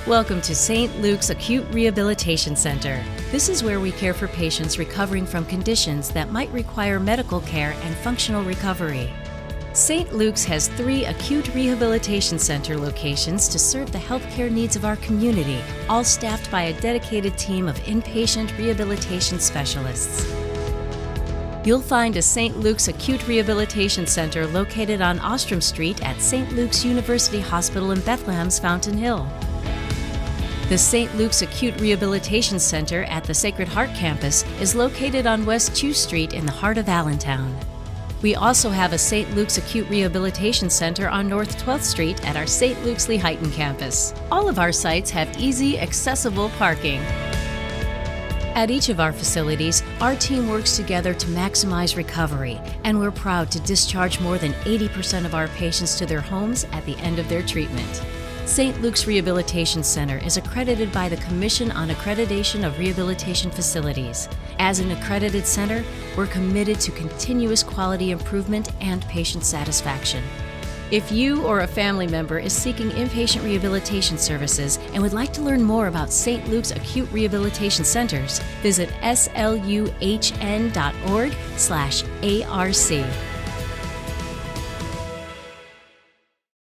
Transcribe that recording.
Welcome to St. Luke's Acute Rehabilitation Center. This is where we care for patients recovering from conditions that might require medical care and functional recovery. St. Luke's has 3 acute rehabilitation center locations to serve the healthcare needs of our community, all staffed by a dedicated team of inpatient rehabilitation specialists. You'll find a St. Luke's Acute Rehabilitation Center located on Ostrom Street at St. Luke's University Hospital in Bethlehem's Fountain Hill. The St. Luke's Acute Rehabilitation Center at the Sacred Heart campus is located on West 2 Street in the heart of Allentown. We also have a St. Luke's Acute Rehabilitation Center on North 12th Street at our St. Luke's Lehighton campus. All of our sites have easy, accessible parking. At each of our facilities, our team works together to maximize recovery, and we're proud to discharge more than 80% of our patients to their homes at the end of their treatment. St. Luke's Rehabilitation Center is accredited by the Commission on Accreditation of Rehabilitation Facilities. As an accredited center, we're committed to continuous quality improvement and patient satisfaction. If you or a family member is seeking inpatient rehabilitation services and would like to learn more about St. Luke's Acute Rehabilitation Centers, visit sluhn.org/ARC.